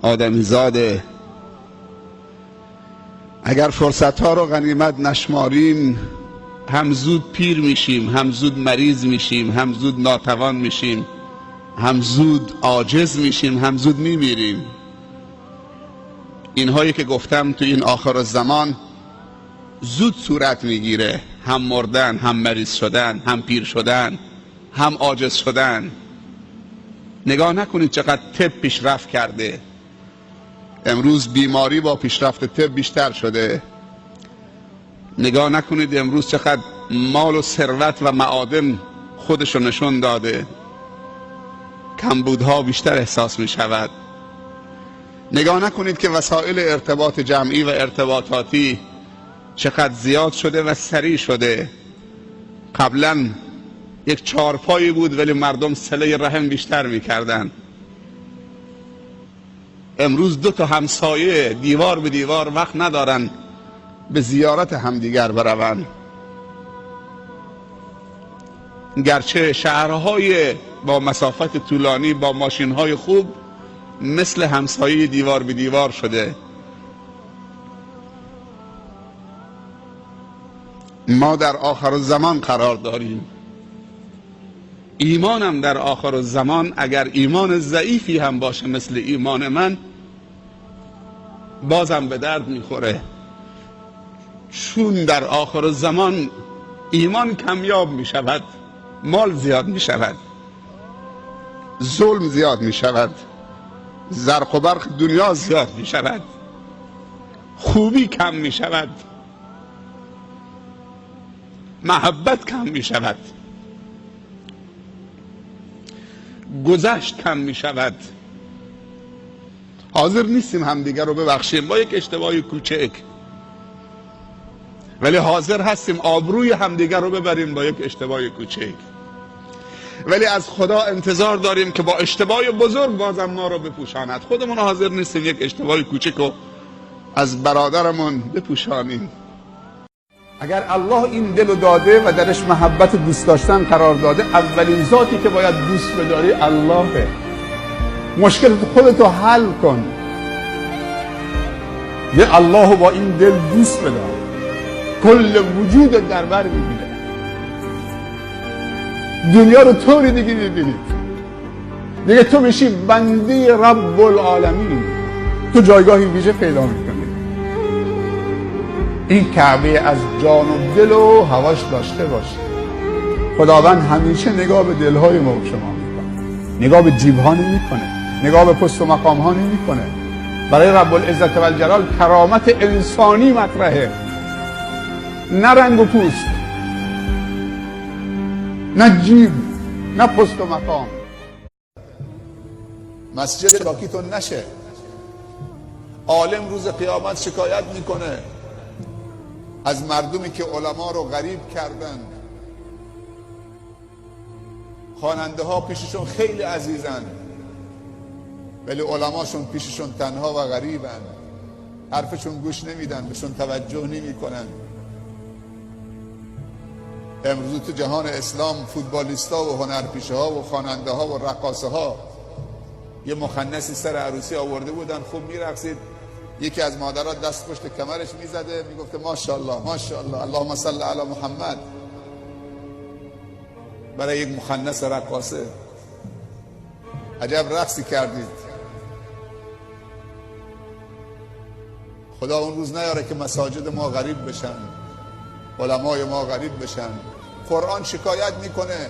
آدمیزاده، اگر فرصت ها رو غنیمت نشماریم هم زود پیر میشیم، هم زود مریض میشیم، هم زود ناتوان میشیم، هم زود عاجز میشیم، هم زود میمیریم. اینهایی که گفتم تو این آخر الزمان زود صورت میگیره، هم مردن، هم مریض شدن، هم پیر شدن، هم عاجز شدن. نگاه نکنید چقدر طب پیشرفت کرده. امروز بیماری با پیشرفت طب بیشتر شده. نگاه نکنید امروز چقدر مال و ثروت و معادن خودشو نشون داده. کمبودها بیشتر احساس می شود. نگاه نکنید که وسایل ارتباط جمعی و ارتباطاتی چقدر زیاد شده و سریع شده. قبلا یک چارپایی بود ولی مردم صله رحم بیشتر میکردن. امروز دو تا همسایه دیوار به دیوار وقت ندارن به زیارت همدیگر بروند. گرچه شهرهای با مسافت طولانی با ماشینهای خوب مثل همسایه دیوار به دیوار شده. ما در آخر الزمان قرار داریم. ایمانم در آخر الزمان اگر ایمان ضعیفی هم باشه مثل ایمان من بازم به درد میخوره، چون در آخر الزمان ایمان کمیاب میشود، مال زیاد میشود، ظلم زیاد میشود، زرق و برق دنیا زیاد میشود، خوبی کم میشود، محبت کم میشود، گذشت کم میشود. حاضر نیستیم همدیگر رو ببخشیم با یک اشتباه کوچک، ولی حاضر هستیم آبروی همدیگر رو ببریم با یک اشتباه کوچک. ولی از خدا انتظار داریم که با اشتباه بزرگ بازم ما رو بپوشاند. خودمون حاضر نیستیم یک اشتباه کوچک رو از برادرمون بپوشانیم. اگر الله این دل رو داده و درش محبت دوست داشتن قرار داده، اولین ذاتی که باید دوست بداری اللهه. مشکلت خودتو حل کن، یه الله با این دل دوست بدار، کل وجود در بر میگیره. دنیا رو طوری دیگه میبینید دیگه، تو میشی بنده رب العالمین، تو جایگاهی ویژه پیدا میکنی. این کعبه از جان و دل و هواش داشته باشه. خداوند همیشه نگاه به دلهای ما و شما میکنه، نگاه به جیبها نمیکنه، نگاه به پست و مقام ها نمیکنه. برای رب العزت و الجلال کرامت انسانی مطرحه، نه رنگ و پوست، نه جیب، نه پست و مقام. مسجد راکیتون نشه. عالم روز قیامت شکایت میکنه از مردمی که علما رو غریب کردن. خواننده ها پیششون خیلی عزیزن ولی علماشون پیششون تنها و غریبن، حرفشون گوش نمیدن، بهشون توجه نمیکنن. امروز تو جهان اسلام فوتبالیستا و هنرپیشه ها و خواننده ها و رقاصه ها یه مخنثی سر عروسی آورده بودن، خوب میرقصید. یکی از مادرها دست پشت کمرش میزده میگفته ماشاءالله ماشاءالله اللهم صل علی محمد. برای یک مخنث رقاصه عجب رقصی کردید. خدا اون روز نیاره که مساجد ما غریب بشن، علمای ما غریب بشن. قرآن شکایت میکنه